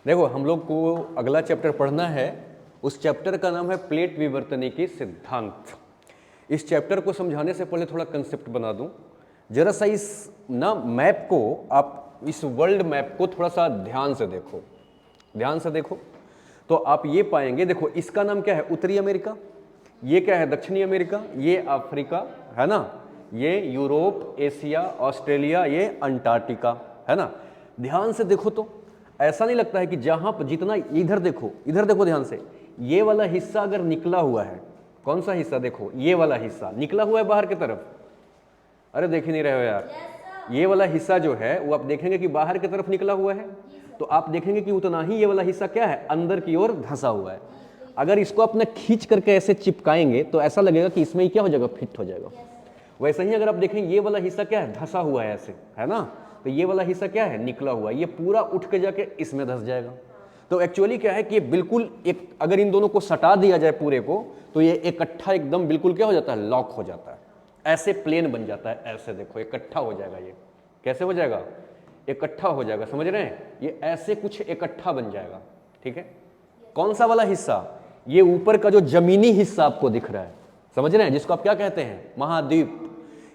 देखो हम लोग को अगला चैप्टर पढ़ना है, उस चैप्टर का नाम है प्लेट विवर्तनिकी सिद्धांत। इस चैप्टर को समझाने से पहले थोड़ा कंसेप्ट बना दूं। जरा सा इस ना मैप को, आप इस वर्ल्ड मैप को थोड़ा सा ध्यान से देखो, ध्यान से देखो तो आप ये पाएंगे। देखो इसका नाम क्या है, उत्तरी अमेरिका, ये क्या है, दक्षिणी अमेरिका, ये अफ्रीका है ना, ये यूरोप, एशिया, ऑस्ट्रेलिया, ये अंटार्कटिका है ना। ध्यान से देखो तो ऐसा नहीं लगता है कि जहां पर जितना, इधर देखो, इधर देखो ध्यान से, ये वाला हिस्सा अगर निकला हुआ है, कौन सा हिस्सा, देखो ये वाला हिस्सा निकला हुआ है बाहर की तरफ। अरे देख ही नहीं रहे हो यार, ये वाला हिस्सा जो है वो आप देखेंगे कि बाहर की तरफ निकला हुआ है, तो आप देखेंगे कि उतना ही ये वाला हिस्सा क्या है, अंदर की ओर धंसा हुआ है। अगर इसको अपने खींच करके ऐसे चिपकाएंगे तो ऐसा लगेगा कि इसमें क्या हो जाएगा, फिट हो जाएगा। वैसे ही अगर आप देखें ये वाला हिस्सा क्या है, धंसा हुआ है ऐसे, है ना, तो ये वाला हिस्सा क्या है, निकला हुआ है, ये पूरा उठ के जाके इसमें धंस जाएगा। तो एक्चुअली क्या है कि ये बिल्कुल एक, अगर इन दोनों को सटा दिया जाए पूरे को, तो ये इकट्ठा एकदम बिल्कुल क्या हो जाता है, लॉक हो जाता है, ऐसे प्लेन बन जाता है, ऐसे देखो इकट्ठा हो जाएगा। ये कैसे हो जाएगा, इकट्ठा हो जाएगा, समझ रहे हैं, ये ऐसे कुछ इकट्ठा बन जाएगा। ठीक है, कौन सा वाला हिस्सा, ये ऊपर का जो जमीनी हिस्सा आपको दिख रहा है, समझ रहे हैं, जिसको आप क्या कहते हैं, महाद्वीप।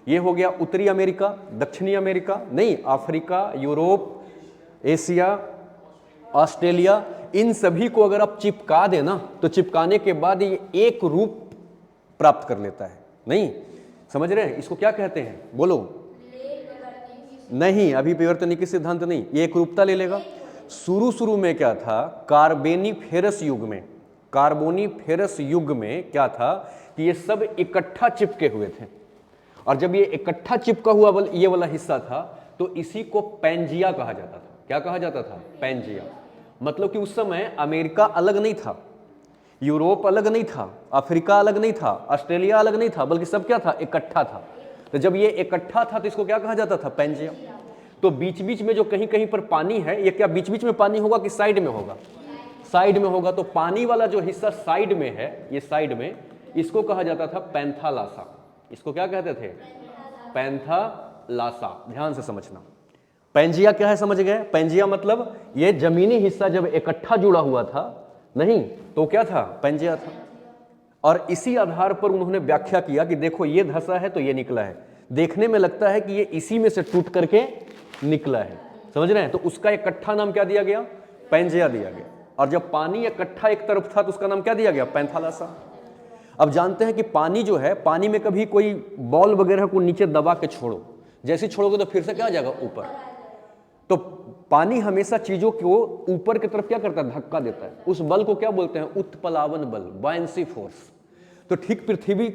ये हो गया उत्तरी अमेरिका, दक्षिणी अमेरिका नहीं, अफ्रीका, यूरोप, एशिया, ऑस्ट्रेलिया, इन सभी को अगर आप चिपका देना तो चिपकाने के बाद ये एक रूप प्राप्त कर लेता है। नहीं समझ रहे हैं, इसको क्या कहते हैं, बोलो। नहीं, अभी विवर्तनिकी सिद्धांत नहीं, ये एक रूपता ले लेगा। शुरू में क्या था, कार्बोनिफेरस युग में, कार्बोनिफेरस युग में क्या था कि ये सब इकट्ठा चिपके हुए थे, और जब ये इकट्ठा चिपका हुआ ये वाला हिस्सा था तो इसी को पैंजिया कहा जाता था। क्या कहा जाता था, पैंजिया। मतलब कि उस समय अमेरिका अलग नहीं था, यूरोप अलग नहीं था, अफ्रीका अलग नहीं था, ऑस्ट्रेलिया अलग नहीं था, बल्कि सब क्या था, इकट्ठा था। तो जब ये इकट्ठा था तो इसको क्या कहा जाता था, पैंजिया। तो बीच बीच में जो कहीं कहीं पर पानी है, ये क्या बीच बीच में पानी होगा कि साइड में होगा, साइड में होगा। तो पानी वाला जो हिस्सा साइड में है, ये साइड में, इसको कहा जाता था पैंथालासा। इसको क्या कहते थे, पैंथालासा। ध्यान से समझना, पैंजिया क्या है, समझ गए, पैंजिया मतलब ये जमीनी हिस्सा जब इकट्ठा जुड़ा हुआ था, नहीं तो क्या था, पैंजिया था। और इसी आधार पर उन्होंने व्याख्या किया कि देखो ये धंसा है तो ये निकला है, देखने में लगता है कि ये इसी में से टूट करके निकला है, समझ रहे हैं। तो उसका इकट्ठा नाम क्या दिया गया, पैंजिया दिया गया। और जब पानी इकट्ठा एक तरफ था तो उसका नाम क्या दिया गया, पैंथालासा। अब जानते हैं कि पानी जो है, पानी में कभी कोई बॉल वगैरह को नीचे दबा के छोड़ो, जैसे छोड़ोगे तो फिर से क्या आ जाएगा, ऊपर। तो पानी हमेशा चीजों को ऊपर की तरफ क्या करता है, धक्का देता है। उस बल को क्या बोलते हैं, उत्प्लावन बल, बायंसी फोर्स। तो ठीक पृथ्वी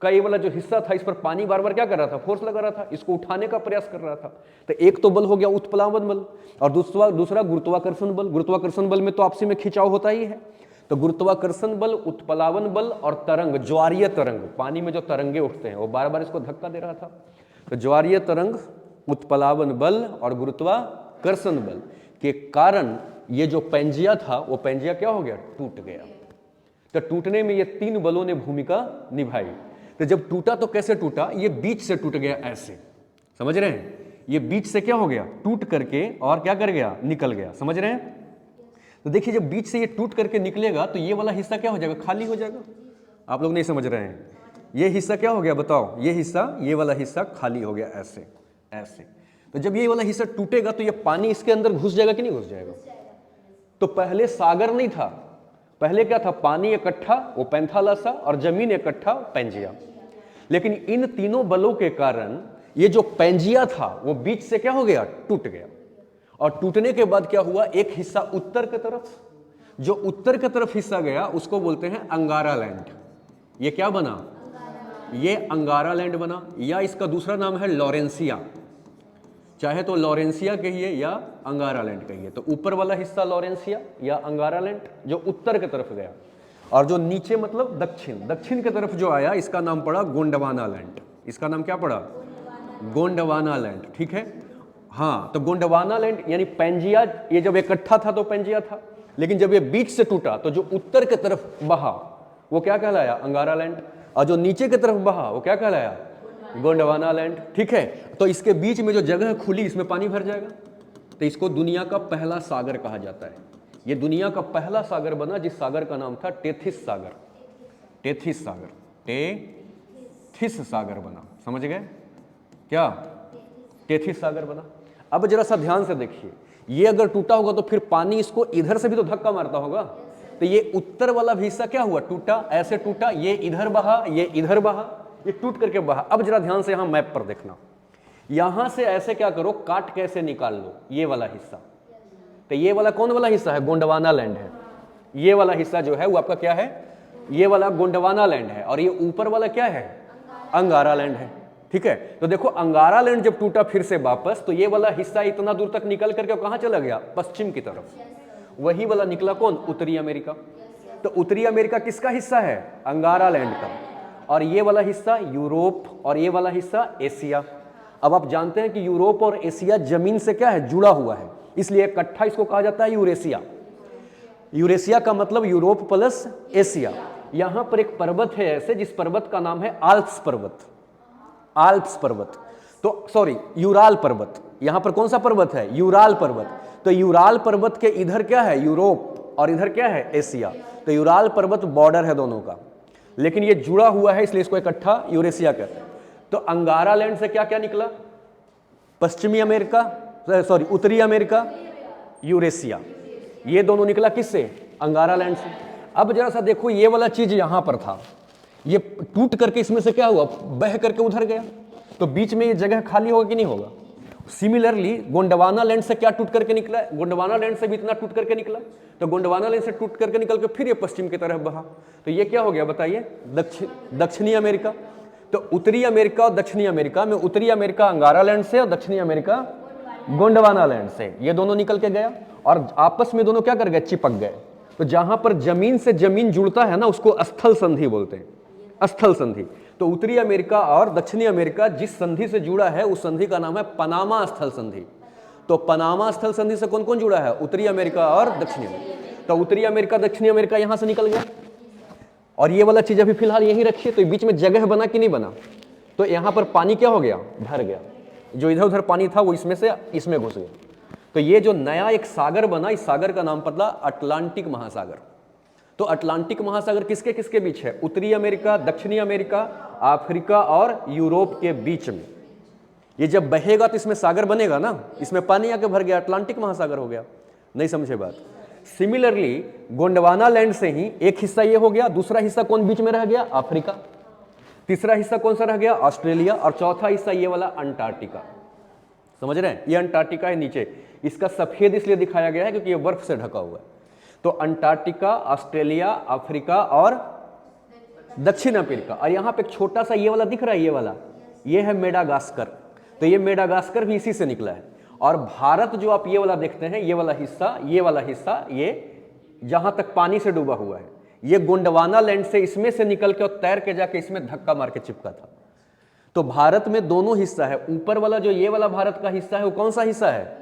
का ये वाला जो हिस्सा था, इस पर पानी बार बार क्या कर रहा था, फोर्स लगा रहा था, इसको उठाने का प्रयास कर रहा था। तो एक तो बल हो गया उत्प्लावन बल, और दूसरा गुरुत्वाकर्षण बल। गुरुत्वाकर्षण बल में तो आपसी में खिंचाव होता ही है। तो गुरुत्वाकर्षण बल, उत्प्लावन बल और तरंग, ज्वारीय तरंग, पानी में जो तरंगे उठते हैं वो बार बार इसको धक्का दे रहा था। तो ज्वारीय तरंग, उत्प्लावन बल और गुरुत्वाकर्षण बल के कारण ये जो पैंजिया था, वो पैंजिया क्या हो गया, टूट गया। तो टूटने में ये तीन बलों ने भूमिका निभाई। तो जब टूटा तो कैसे टूटा, ये बीच से टूट गया, ऐसे, समझ रहे हैं, ये बीच से क्या हो गया, टूट करके और क्या कर गया, निकल गया, समझ रहे हैं। तो देखिए जब बीच से ये टूट करके निकलेगा तो ये वाला हिस्सा क्या हो जाएगा, खाली हो जाएगा। आप लोग नहीं समझ रहे हैं, ये हिस्सा क्या हो गया, बताओ, ये हिस्सा, ये वाला हिस्सा खाली हो गया, ऐसे ऐसे। तो जब ये वाला हिस्सा टूटेगा तो ये पानी इसके अंदर घुस जाएगा कि नहीं घुस जाएगा। तो पहले सागर नहीं था, पहले क्या था, पानी इकट्ठा वो पैंथालासा और जमीन इकट्ठा पैंजिया। लेकिन इन तीनों बलों के कारण ये जो पैंजिया था वो बीच से क्या हो गया, टूट गया। और टूटने के बाद क्या हुआ, एक हिस्सा उत्तर की तरफ, जो उत्तर की तरफ हिस्सा गया उसको बोलते हैं अंगारा लैंड। ये क्या बना, ये अंगारा लैंड बना, या इसका दूसरा नाम है लॉरेंसिया। चाहे तो लॉरेंसिया कहिए या अंगारा लैंड कहिए। तो ऊपर वाला हिस्सा लॉरेंसिया या अंगारा लैंड जो उत्तर की तरफ गया, और जो नीचे मतलब दक्षिण, दक्षिण की तरफ जो आया इसका नाम पड़ा गोंडवाना लैंड। इसका नाम क्या पड़ा, गोंडवाना लैंड। ठीक है, हाँ, तो गोंडवाना लैंड यानी पैंजिया, ये जब इकट्ठा था तो पैंजिया था, लेकिन जब ये बीच से टूटा तो जो उत्तर की तरफ बहा वो क्या कहलाया, अंगारा लैंड, और जो नीचे की तरफ बहा वो क्या कहलाया, गोंडवाना लैंड। ठीक है, तो इसके बीच में जो जगह खुली इसमें पानी भर जाएगा, तो इसको दुनिया का पहला सागर कहा जाता है। ये दुनिया का पहला सागर बना जिस सागर का नाम था टेथिस सागर। टेथिस सागर, टेथिस सागर बना, समझ गए क्या? टेथिस सागर बना। अब जरा सा ध्यान से देखिए, ये अगर टूटा होगा तो फिर पानी इसको इधर से भी तो धक्का मारता होगा, तो ये उत्तर वाला भी हिस्सा क्या हुआ? टूटा, ऐसे टूटा, ये इधर बहा, ये इधर बहा, ये टूट करके बहा। अब जरा ध्यान से यहां मैप पर देखना, यहां से ऐसे क्या करो, काट कैसे निकाल लो ये वाला हिस्सा। तो ये वाला कौन वाला हिस्सा है? गोंडवाना लैंड है। ये वाला हिस्सा जो है वो आपका क्या है? ये वाला गोंडवाना लैंड है। और ये ऊपर वाला क्या है? अंगारा लैंड है। ठीक है, तो देखो अंगारा लैंड जब टूटा फिर से वापस, तो ये वाला हिस्सा इतना दूर तक निकल करके कहां चला गया? पश्चिम की तरफ। वही वाला निकला कौन? उत्तरी अमेरिका। तो उत्तरी अमेरिका किसका हिस्सा है? अंगारा लैंड का। और ये वाला हिस्सा यूरोप, और ये वाला हिस्सा एशिया। अब आप जानते हैं कि यूरोप और एशिया जमीन से क्या है? जुड़ा हुआ है, इसलिए इकट्ठा इसको कहा जाता है यूरेशिया। यूरेशिया का मतलब यूरोप प्लस एशिया। यहां पर एक पर्वत है ऐसे, जिस पर्वत का नाम है आल्प्स पर्वत। आल्प्स पर्वत, तो सॉरी यूराल पर्वत। यहां पर कौन सा पर्वत है? यूराल पर्वत। तो यूराल पर्वत के इधर क्या है? यूरोप, और इधर क्या है? एशिया। तो यूराल पर्वत बॉर्डर है दोनों का, लेकिन ये जुड़ा हुआ है, इसलिए इसको इकट्ठा यूरेशिया कहते हैं। तो अंगारा लैंड से क्या क्या निकला? पश्चिमी अमेरिका, सॉरी उत्तरी अमेरिका, यूरेशिया, ये दोनों निकला किससे? अंगारा लैंड से। अब जरा सा देखो, ये वाला चीज यहां पर था, ये टूट करके इसमें से क्या हुआ? बह करके उधर गया, तो बीच में ये जगह खाली होगा कि नहीं होगा? सिमिलरली गोंडवाना लैंड से क्या टूट करके निकला? गोंडवाना लैंड से भी इतना टूट करके निकला, तो गोंडवाना लैंड से टूट करके निकल के फिर ये पश्चिम की तरफ बहा, तो ये क्या हो गया बताइए? दक्षिणी अमेरिका। तो उत्तरी अमेरिका और दक्षिणी अमेरिका में, उत्तरी अमेरिका अंगारा लैंड से और दक्षिणी अमेरिका गोंडवाना लैंड से, ये दोनों निकल के गया और आपस में दोनों क्या कर गए? चिपक गए। तो जहां पर जमीन से जमीन जुड़ता है ना, उसको स्थल संधि बोलते हैं, स्थल संधि। तो उत्तरी अमेरिका और दक्षिणी अमेरिका जिस संधि से जुड़ा है उस संधि का नाम है पनामा स्थल संधि। तो पनामा स्थल संधि से कौन कौन जुड़ा है? उत्तरी अमेरिका और दक्षिणी अमेरिका। तो उत्तरी अमेरिका दक्षिणी अमेरिका यहां से निकल गया, और ये वाला चीज अभी फिलहाल यहीं रखिए। तो बीच में जगह बना कि नहीं बना? तो यहां पर पानी क्या हो गया? भर गया। जो इधर उधर पानी था वो इसमें से इसमें घुस गया। तो ये जो नया एक सागर बना, इस सागर का नाम पड़ा अटलांटिक महासागर। तो अटलांटिक महासागर किसके किसके बीच है? उत्तरी अमेरिका, दक्षिणी अमेरिका, अफ्रीका और यूरोप के बीच में। ये जब बहेगा तो इसमें सागर बनेगा ना, इसमें पानी आके भर गया, अटलांटिक महासागर हो गया। नहीं समझे बात? सिमिलरली गोंडवाना लैंड से ही एक हिस्सा ये हो गया, दूसरा हिस्सा कौन बीच में रह गया? अफ्रीका। तीसरा हिस्सा कौन सा रह गया? ऑस्ट्रेलिया। और चौथा हिस्सा ये वाला अंटार्कटिका। समझ रहे हैं? ये अंटार्कटिका है नीचे, इसका सफेद इसलिए दिखाया गया है क्योंकि ये बर्फ से ढका हुआ है। तो अंटार्कटिका, ऑस्ट्रेलिया, अफ्रीका और दक्षिण अफ्रीका। और यहां पे एक छोटा सा ये वाला दिख रहा है, ये वाला, ये है मेडागास्कर। तो ये मेडागास्कर भी इसी से निकला है। और भारत जो आप ये वाला देखते हैं, ये वाला हिस्सा, ये वाला हिस्सा, ये जहां तक पानी से डूबा हुआ है, ये गोंडवाना लैंड से इसमें से निकल के और तैर के जाके इसमें धक्का मार के चिपका था। तो भारत में दोनों हिस्सा है। ऊपर वाला जो ये वाला भारत का हिस्सा है वो कौन सा हिस्सा है?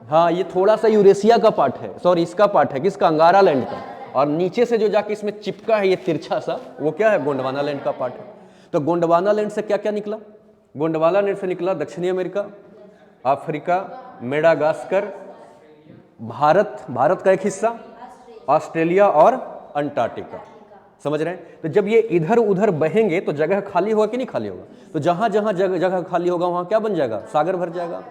हाँ, ये थोड़ा सा यूरेशिया का पार्ट है, सॉरी इसका पार्ट है, किसका? अंगारा लैंड का। और नीचे से जो जाके इसमें चिपका है ये तिरछा सा, वो क्या है? गोंडवाना लैंड का पार्ट है। तो गोंडवाना लैंड से क्या क्या निकला? गोंडवाना लैंड से निकला दक्षिणी America, Africa, Madagascar, Bharat, Bharat का एक हिस्सा, ऑस्ट्रेलिया और अंटार्कटिका। समझ रहे हैं? तो जब ये इधर उधर बहेंगे तो जगह खाली होगा कि नहीं खाली होगा? तो जहां जहां जगह खाली होगा वहां क्या बन जाएगा? सागर भर जाएगा।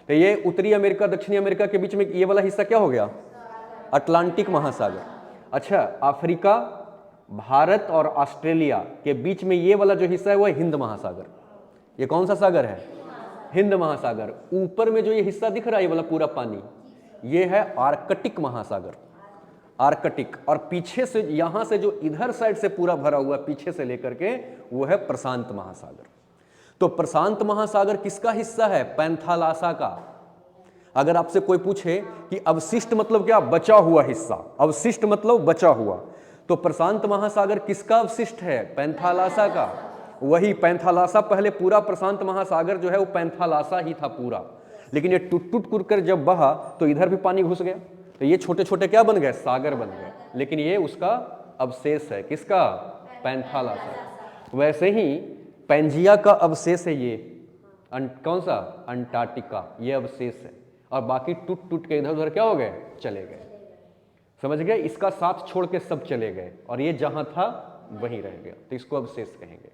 तो ये उत्तरी अमेरिका दक्षिणी अमेरिका के बीच में ये वाला हिस्सा क्या हो गया? अटलांटिक महासागर। अच्छा, अफ्रीका, भारत और ऑस्ट्रेलिया के बीच में ये वाला जो हिस्सा है वो है हिंद महासागर। ये कौन सा सागर है? हिंद महासागर। ऊपर में जो ये हिस्सा दिख रहा है ये वाला पूरा पानी, ये है आर्कटिक महासागर, आर्कटिक। और पीछे से यहां से जो इधर साइड से पूरा भरा हुआ पीछे से लेकर के वो है प्रशांत महासागर। तो प्रशांत महासागर किसका हिस्सा है? पैंथालासा का। अगर आपसे कोई पूछे कि अवशिष्ट मतलब क्या? बचा हुआ हिस्सा। अवशिष्ट मतलब बचा हुआ। तो प्रशांत महासागर किसका अवशिष्ट है? पैंथालासा का। वही पैंथालासा, पहले पूरा प्रशांत महासागर जो है वो पैंथालासा ही था पूरा, लेकिन ये टूट टूट कर जब बहा तो इधर भी पानी घुस गया, तो ये छोटे छोटे क्या बन गए? सागर बन गए। लेकिन ये उसका अवशेष है, किसका? पैंथालासा। वैसे ही पैंजिया का अवशेष है ये, कौन सा? अंटार्कटिका, ये अवशेष है। और बाकी टूट टूट के इधर उधर क्या हो गए? चले गए। समझ गए, इसका साथ छोड़ के सब चले गए और ये जहां था वहीं रह गया, तो इसको अवशेष कहेंगे।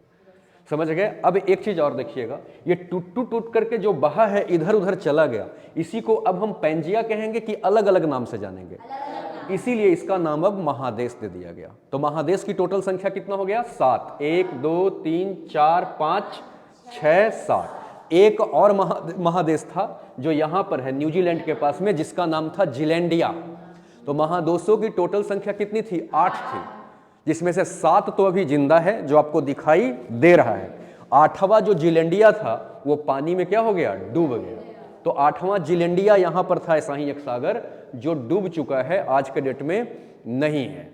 समझ गए। अब एक चीज और देखिएगा, ये टूट टूट टूट करके जो बहा है इधर उधर चला गया, इसी को अब हम पैंजिया कहेंगे कि अलग अलग नाम से जानेंगे, इसीलिए इसका नाम अब महादेश दे दिया गया। तो महादेश की टोटल संख्या कितना हो गया? 7। 1 2 3 4 5 6 7। एक और महादेश था जो यहां पर है न्यूजीलैंड के पास में, जिसका नाम था जिलैंडिया। तो महादेशों की टोटल संख्या कितनी थी? 8 थी, जिसमें से 7 तो अभी जिंदा है जो आपको दिखाई दे रहा है। 8वां जो जिलैंडिया था वो पानी में क्या हो गया? डूब गया। तो 8वां जिलैंडिया यहां पर था, ऐसा ही एक सागर जो डूब चुका है, आज के डेट में नहीं है।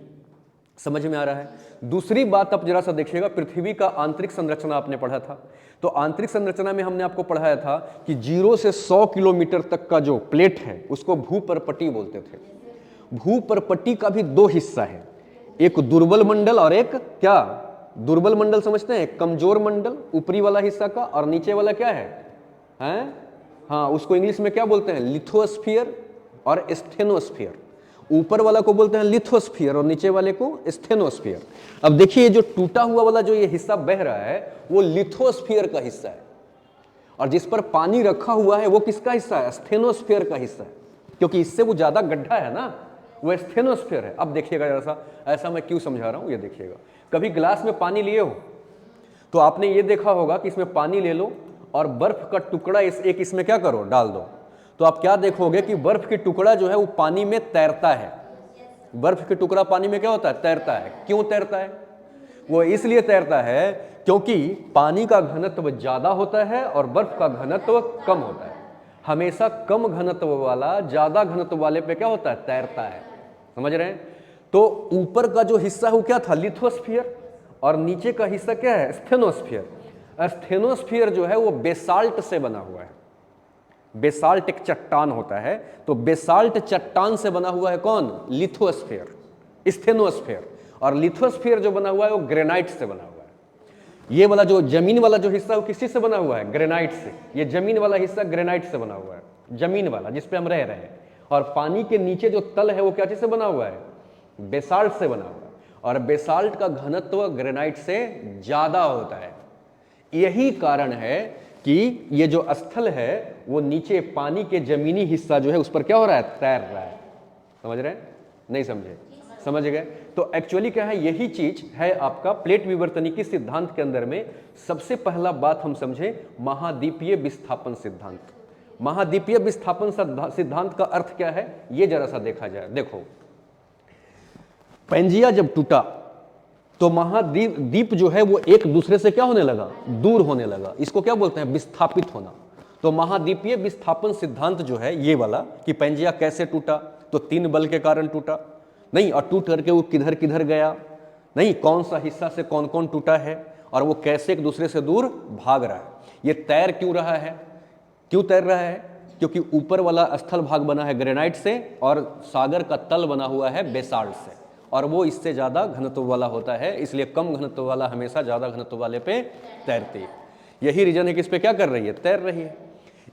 समझ में आ रहा है? दूसरी बात आप जरा सा देखिएगा, पृथ्वी का आंतरिक संरचना आपने पढ़ा था, तो आंतरिक संरचना में हमने आपको पढ़ाया था कि 0 से 100 किलोमीटर तक का जो प्लेट है उसको भूपर्पटी बोलते थे। भूपर्पटी का भी 2 हिस्सा है, एक दुर्बल मंडल और एक क्या? दुर्बल मंडल समझते हैं, कमजोर मंडल ऊपरी वाला हिस्सा का, और नीचे वाला क्या है? हैं? हाँ, उसको इंग्लिश में क्या बोलते हैं? लिथोस्फीयर और स्टेनोस्फीयर। ऊपर वाला को बोलते हैं लिथोस्फीयर और नीचे वाले को स्टेनोस्फीयर। अब देखिए, जो टूटा हुआ वाला जो ये हिस्सा बह रहा है वो लिथोस्फीयर का हिस्सा है, और जिस पर पानी रखा हुआ है वो किसका हिस्सा है? स्टेनोस्फीयर का हिस्सा है, क्योंकि इससे वो ज्यादा गड्ढा है ना, वो स्टेनोस्फीयर है। अब देखिएगा जरा सा, ऐसा मैं क्यों समझा रहा हूं, ये देखिएगा। कभी गिलास में पानी लिए हो तो आपने ये देखा होगा कि इसमें पानी ले लो और बर्फ का टुकड़ा एक इसमें क्या करो? डाल दो, तो आप क्या देखोगे कि बर्फ की टुकड़ा जो है वो पानी में तैरता है। बर्फ की टुकड़ा पानी में क्या होता है? तैरता है। क्यों तैरता है? वो इसलिए तैरता है क्योंकि पानी का घनत्व ज्यादा होता है और बर्फ का घनत्व कम होता है। हमेशा कम घनत्व वाला ज्यादा घनत्व वाले पे क्या होता है? तैरता है। समझ रहे हैं? तो ऊपर का जो हिस्सा है वो क्या था? लिथोस्फीयर, और नीचे का हिस्सा क्या है? स्टेनोस्फीयर। स्टेनोस्फीयर जो है वो बेसाल्ट से बना हुआ है। बेसाल्ट एक चट्टान होता है, तो बेसाल्ट चट्टान से बना हुआ है कौन? लिथोस्फीयर, स्टेनोस्फीयर। और लिथोस्फीयर जो बना हुआ है वो ग्रेनाइट से बना हुआ है। ये वाला जो जमीन वाला जो हिस्सा है वो किसी से बना हुआ है? ग्रेनाइट से। ये जमीन वाला हिस्सा ग्रेनाइट से बना हुआ है, जमीन वाला जिसपे हम रह रहे हैं। और पानी के नीचे जो तल है वो क्या चीज से बना हुआ है? बेसाल्ट से बना हुआ है, और बेसाल्ट का घनत्व ग्रेनाइट से ज्यादा होता है। यही कारण है कि ये जो स्थल है वो नीचे पानी के जमीनी हिस्सा जो है उस पर क्या हो रहा है? तैर रहा है। समझ रहे हैं? नहीं समझे? समझ गए? तो एक्चुअली क्या है, यही चीज है आपका प्लेट विवर्तनिकी सिद्धांत के अंदर में। सबसे पहला बात हम समझे महाद्वीपीय विस्थापन सिद्धांत। महाद्वीपीय विस्थापन सिद्धांत का अर्थ क्या है ये जरा सा देखा जाए। देखो, पैंजिया जब टूटा तो महाद्वीप जो है वो एक दूसरे से क्या होने लगा? दूर होने लगा। इसको क्या बोलते हैं? विस्थापित होना। तो महाद्वीपीय विस्थापन सिद्धांत जो है ये वाला कि पैंजिया कैसे टूटा, तो 3 बल के कारण टूटा नहीं, और टूट करके वो किधर किधर गया नहीं, कौन सा हिस्सा से कौन कौन टूटा है, और वो कैसे एक दूसरे से दूर भाग रहा है। ये तैर क्यों रहा है? क्यों तैर रहा है? क्योंकि ऊपर वाला स्थल भाग बना है ग्रेनाइट से और सागर का तल बना हुआ है बेसाल्ट से, और वो इससे ज्यादा घनत्व वाला होता है, इसलिए कम घनत्व वाला हमेशा ज्यादा घनत्व वाले पे तैरती है। यही रीजन है कि इस पे क्या कर रही है? तैर रही है।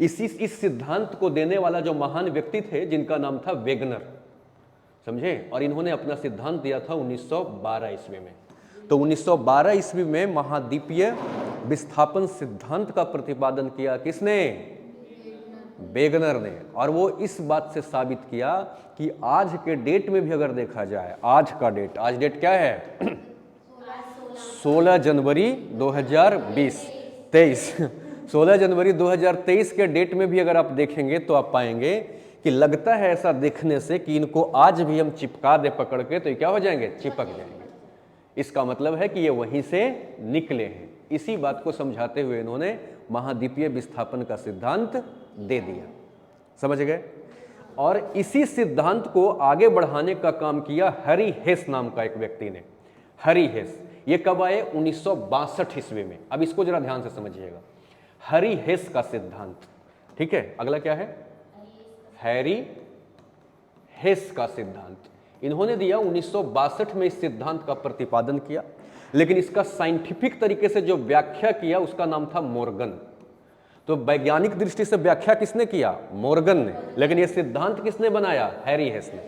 इस सिद्धांत को देने वाला जो महान व्यक्ति थे जिनका नाम था वेगनर, समझे, और इन्होंने अपना सिद्धांत दिया था 1912 ईस्वी में। तो 1912 ईस्वी में महाद्वीपीय विस्थापन सिद्धांत का प्रतिपादन किया किसने? वेगनर ने। और वो इस बात से साबित किया कि आज के डेट में भी अगर देखा जाए, आज डेट क्या है? 16 जनवरी 2020 23 16 जनवरी 2023 के डेट में भी अगर आप देखेंगे तो आप पाएंगे कि लगता है ऐसा देखने से कि इनको आज भी हम चिपका दे पकड़ के तो ये क्या हो जाएंगे? चिपक जाएंगे। इसका मतलब है कि ये वहीं से निकले हैं। इसी बात को समझाते हुए इन्होंने महाद्वीपीय विस्थापन का सिद्धांत दे दिया। समझ गए? और इसी सिद्धांत को आगे बढ़ाने का काम किया हैरी हेस नाम का एक व्यक्ति ने। हैरी हेस, ये कब आए? 1962 ईस्वी में। अब इसको जरा ध्यान से समझिएगा, हैरी हेस का सिद्धांत। ठीक है, अगला क्या है? हैरी हेस का सिद्धांत इन्होंने दिया 1962 में। इस सिद्धांत का प्रतिपादन किया, लेकिन इसका साइंटिफिक तरीके से जो व्याख्या किया उसका नाम था मोर्गन। तो वैज्ञानिक दृष्टि से व्याख्या किसने किया? मोर्गन ने। लेकिन यह सिद्धांत किसने बनाया? हैरी हेस ने।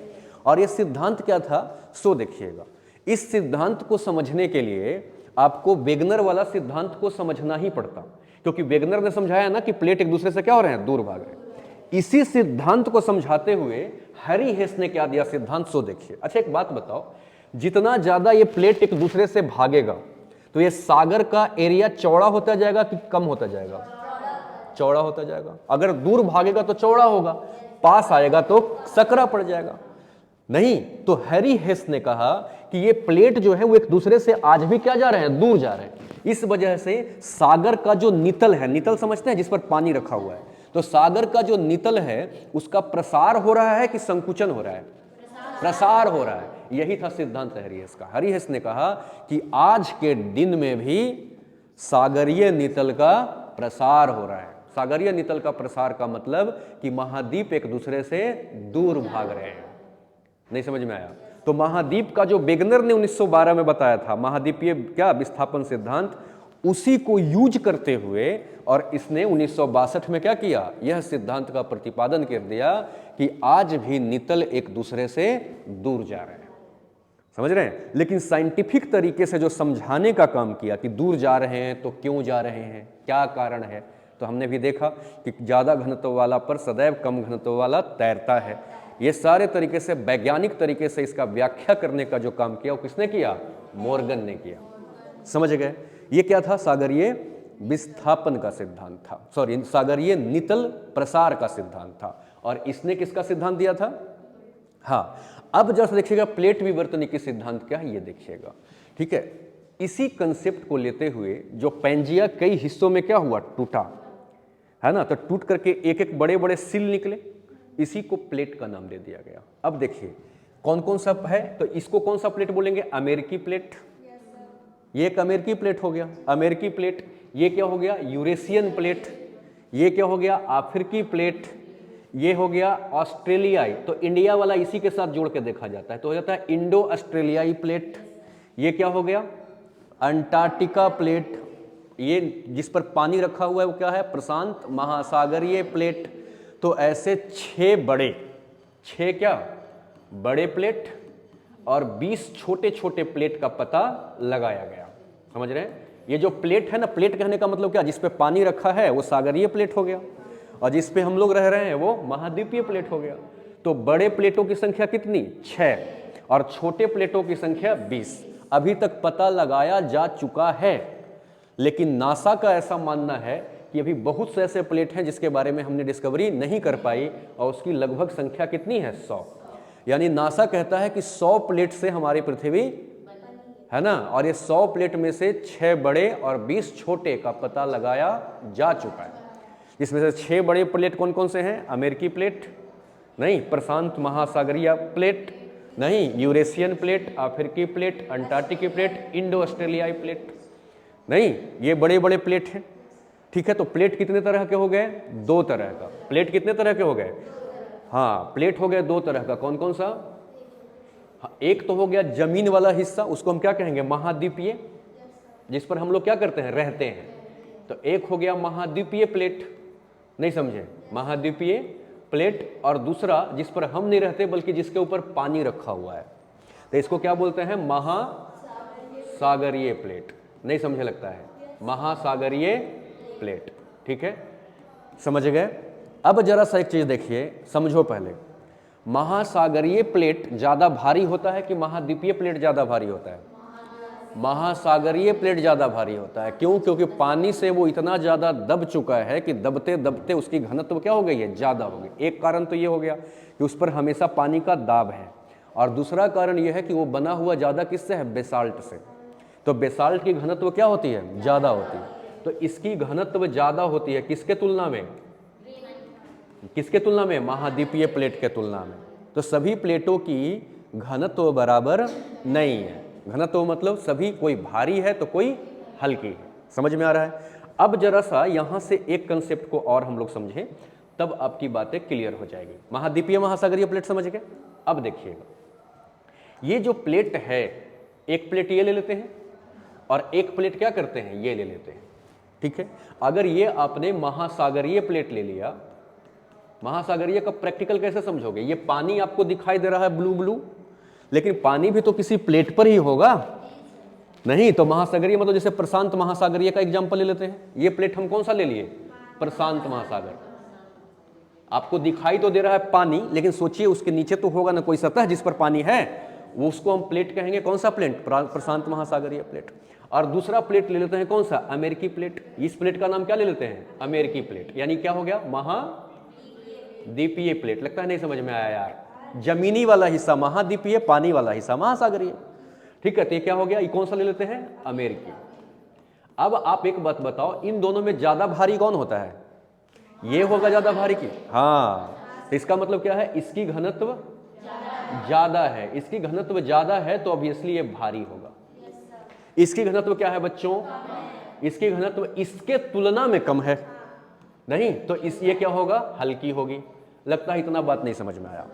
और ये सिद्धांत क्या था सो देखिएगा। इस सिद्धांत को समझने के लिए आपको वेगनर वाला सिद्धांत को समझना ही पड़ता, क्योंकि वेगनर ने समझाया ना कि प्लेट एक दूसरे से क्या हो रहे हैं, दूर भाग रहे हैं। इसी सिद्धांत को समझाते हुए हैरी हेस ने क्या दिया सिद्धांत सो देखिए। अच्छा एक बात बताओ, जितना ज्यादा ये प्लेट एक दूसरे से भागेगा तो ये सागर का एरिया चौड़ा होता जाएगा कि कम होता जाएगा? चौड़ा होता जाएगा। अगर दूर भागेगा तो चौड़ा होगा, पास आएगा तो सकरा पड़ जाएगा। नहीं, तो हैरी हेस ने कहा कि ये प्लेट जो है वो एक दूसरे से आज भी क्या जा रहे हैं, दूर जा रहे हैं। इस वजह से सागर का जो नितल है, नितल समझते हैं जिस पर पानी रखा हुआ है, तो सागर का जो नितल है उसका प्रसार हो रहा है कि संकुचन हो रहा है? प्रसार हो रहा है। यही था सिद्धांत हैरी हेस का। हैरी हेस ने कहा कि आज के दिन में भी सागरीय नितल का प्रसार हो रहा है। सागरीय नितल का प्रसार का मतलब कि महाद्वीप एक दूसरे से दूर भाग रहे हैं। नहीं समझ में आया? तो महाद्वीप का जो वेगनर ने 1912 में बताया था महाद्वीपीय क्या विस्थापन सिद्धांत, उसी को यूज करते हुए और इसने 1962 में क्या किया, यह सिद्धांत का प्रतिपादन कर दिया कि आज भी नितल एक दूसरे से दूर जा रहे हैं। समझ रहे हैं? लेकिन साइंटिफिक तरीके से जो समझाने का काम किया कि दूर जा रहे हैं तो क्यों जा रहे हैं, क्या कारण है, तो हमने भी देखा कि ज्यादा घनत्व वाला पर सदैव कम घनत्व वाला तैरता है। ये सारे तरीके से वैज्ञानिक तरीके से इसका व्याख्या करने का जो काम किया वो किसने किया, मॉर्गन ने किया। समझ गए? ये क्या था, सागरीय विस्थापन का सिद्धांत था, सॉरी सागरीय नितल प्रसार का सिद्धांत था। और इसने किसका सिद्धांत दिया था? हाँ, अब जरा देखिएगा प्लेट विवर्तनिकी सिद्धांत क्या है ये देखिएगा। ठीक है, इसी कंसेप्ट को लेते हुए जो पैंजिया कई हिस्सों में क्या हुआ, टूटा है ना, तो टूट करके एक एक बड़े बड़े सिल निकले, इसी को प्लेट का नाम दे दिया गया। अब देखिए कौन कौन सा है, तो इसको कौन सा प्लेट बोलेंगे, अमेरिकी प्लेट। ये एक अमेरिकी प्लेट हो गया, अमेरिकी प्लेट। ये क्या हो गया, यूरेशियन प्लेट। ये क्या हो गया, अफ्रीकी प्लेट। ये हो गया ऑस्ट्रेलियाई, तो इंडिया वाला इसी के साथ जोड़ के देखा जाता है तो हो जाता है इंडो ऑस्ट्रेलियाई प्लेट। ये क्या हो गया, अंटार्कटिका प्लेट। ये जिस पर पानी रखा हुआ है वो क्या है, प्रशांत महासागरीय प्लेट। तो ऐसे 6 बड़े, 6 क्या बड़े प्लेट और 20 छोटे छोटे प्लेट का पता लगाया गया। समझ रहे हैं? ये जो प्लेट है ना, प्लेट कहने का मतलब क्या, जिस पे पानी रखा है वो सागरीय प्लेट हो गया और जिस पे हम लोग रह रहे हैं वो महाद्वीपीय प्लेट हो गया। तो बड़े प्लेटों की संख्या कितनी, 6 और छोटे प्लेटों की संख्या 20। अभी तक पता लगाया जा चुका है, लेकिन नासा का ऐसा मानना है कि अभी बहुत से ऐसे प्लेट हैं जिसके बारे में हमने डिस्कवरी नहीं कर पाई और उसकी लगभग संख्या कितनी है, 100। यानी नासा कहता है कि 100 प्लेट से हमारी पृथ्वी है ना, और ये 100 प्लेट में से 6 बड़े और 20 छोटे का पता लगाया जा चुका है। जिसमें से 6 बड़े प्लेट कौन कौन से हैं, अमेरिकी प्लेट नहीं, प्रशांत महासागरीय प्लेट नहीं, यूरेशियन प्लेट, अफ्रीकी प्लेट, अंटार्कटिकी प्लेट, इंडो ऑस्ट्रेलियाई प्लेट नहीं, ये बड़े बड़े प्लेट हैं। ठीक है, तो प्लेट कितने तरह के हो गए, 2 तरह का। प्लेट कितने तरह के हो गए, हाँ प्लेट हो गए 2 तरह का। कौन कौन सा, हाँ, एक तो हो गया जमीन वाला हिस्सा, उसको हम क्या कहेंगे, महाद्वीपीय, जिस पर हम लोग क्या करते हैं, रहते हैं। तो एक हो गया महाद्वीपीय प्लेट, नहीं समझे, महाद्वीपीय प्लेट। और दूसरा जिस पर हम नहीं रहते बल्कि जिसके ऊपर पानी रखा हुआ है, तो इसको क्या बोलते हैं, महासागरीय प्लेट। नहीं समझे लगता है, महासागरीय प्लेट। ठीक है, समझ गए? अब जरा सा एक चीज देखिए, समझो पहले, महासागरीय प्लेट ज्यादा भारी होता है कि महाद्वीपीय प्लेट ज्यादा भारी होता है? महासागरीय प्लेट ज्यादा भारी होता है। क्यों? क्योंकि पानी से वो इतना ज्यादा दब चुका है कि दबते दबते उसकी घनत्व क्या हो गई है, ज्यादा हो गई। एक कारण तो ये हो गया कि उस पर हमेशा पानी का दाब है, और दूसरा कारण ये है कि वो बना हुआ ज्यादा किससे है, बेसाल्ट से। तो बेसाल्ट की घनत्व क्या होती है, ज्यादा होती है। तो इसकी घनत्व ज्यादा होती है किसके तुलना में, किसके तुलना में, महाद्वीपीय प्लेट के तुलना में। तो सभी प्लेटों की घनत्व बराबर नहीं है। घनत्व मतलब सभी, कोई भारी है तो कोई हल्की है। समझ में आ रहा है? अब जरा सा यहां से एक कंसेप्ट को और हम लोग समझें, तब आपकी बातें क्लियर हो जाएगी। महाद्वीपीय महासागरीय प्लेट समझ गए? अब देखिएगा, ये जो प्लेट है, एक प्लेट ये ले लेते हैं और एक प्लेट क्या करते हैं, ये ले लेते हैं। ठीक है, अगर ये आपने महासागरीय प्लेट ले लिया, महासागरीय का प्रैक्टिकल कैसे समझोगे? ये पानी आपको दिखाई दे रहा है ब्लू ब्लू, लेकिन पानी भी तो किसी प्लेट पर ही होगा, नहीं? तो महासागरीय मतलब जैसे प्रशांत महासागरीय का एग्जांपल ले लेते हैं। ये प्लेट हम कौन सा ले लिए? प्रशांत महासागर। आपको दिखाई तो दे रहा है पानी, लेकिन सोचिए उसके नीचे तो होगा ना कोई सतह जिस पर पानी है, वो उसको हम प्लेट कहेंगे। कौन सा प्लेट? प्रशांत महासागरीय प्लेट। और दूसरा प्लेट ले लेते हैं कौन सा? अमेरिकी प्लेट। इस प्लेट का नाम क्या ले लेते हैं? अमेरिकी प्लेट। यानी क्या हो गया? महाद्वीपीय प्लेट। लगता है नहीं समझ में आया यार। जमीनी वाला हिस्सा महाद्वीपीय, पानी वाला हिस्सा महासागरीय। ठीक है, तो ये क्या हो गया? ये कौन सा ले लेते हैं? अमेरिकी। अब आप एक बात बताओ, इन दोनों में ज्यादा भारी कौन होता है? ये होगा ज्यादा भारी की? हाँ, तो इसका मतलब क्या है? इसकी घनत्व ज्यादा है। इसकी घनत्व ज्यादा है तो ऑब्वियसली ये भारी होगा। इसकी घनत्व क्या है बच्चों? इसकी घनत्व इसके तुलना में कम है, नहीं? तो ये क्या होगा? हल्की होगी। लगता है इतना बात नहीं समझ में आया।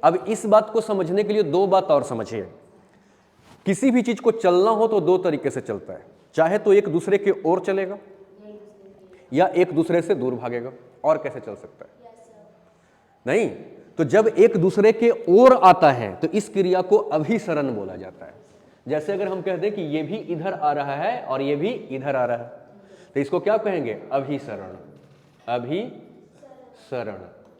अब इस बात को समझने के लिए दो बात और समझिए। किसी भी चीज को चलना हो तो दो तरीके से चलता है, चाहे तो एक दूसरे के ओर चलेगा या एक दूसरे से दूर भागेगा। और कैसे चल सकता है? नहीं, तो जब एक दूसरे के ओर आता है तो इस क्रिया को अभिसरण बोला जाता है। जैसे अगर हम कहते हैं कि ये भी इधर आ रहा है और ये भी इधर आ रहा है, तो इसको क्या कहेंगे? अभिसरण। अभिसरण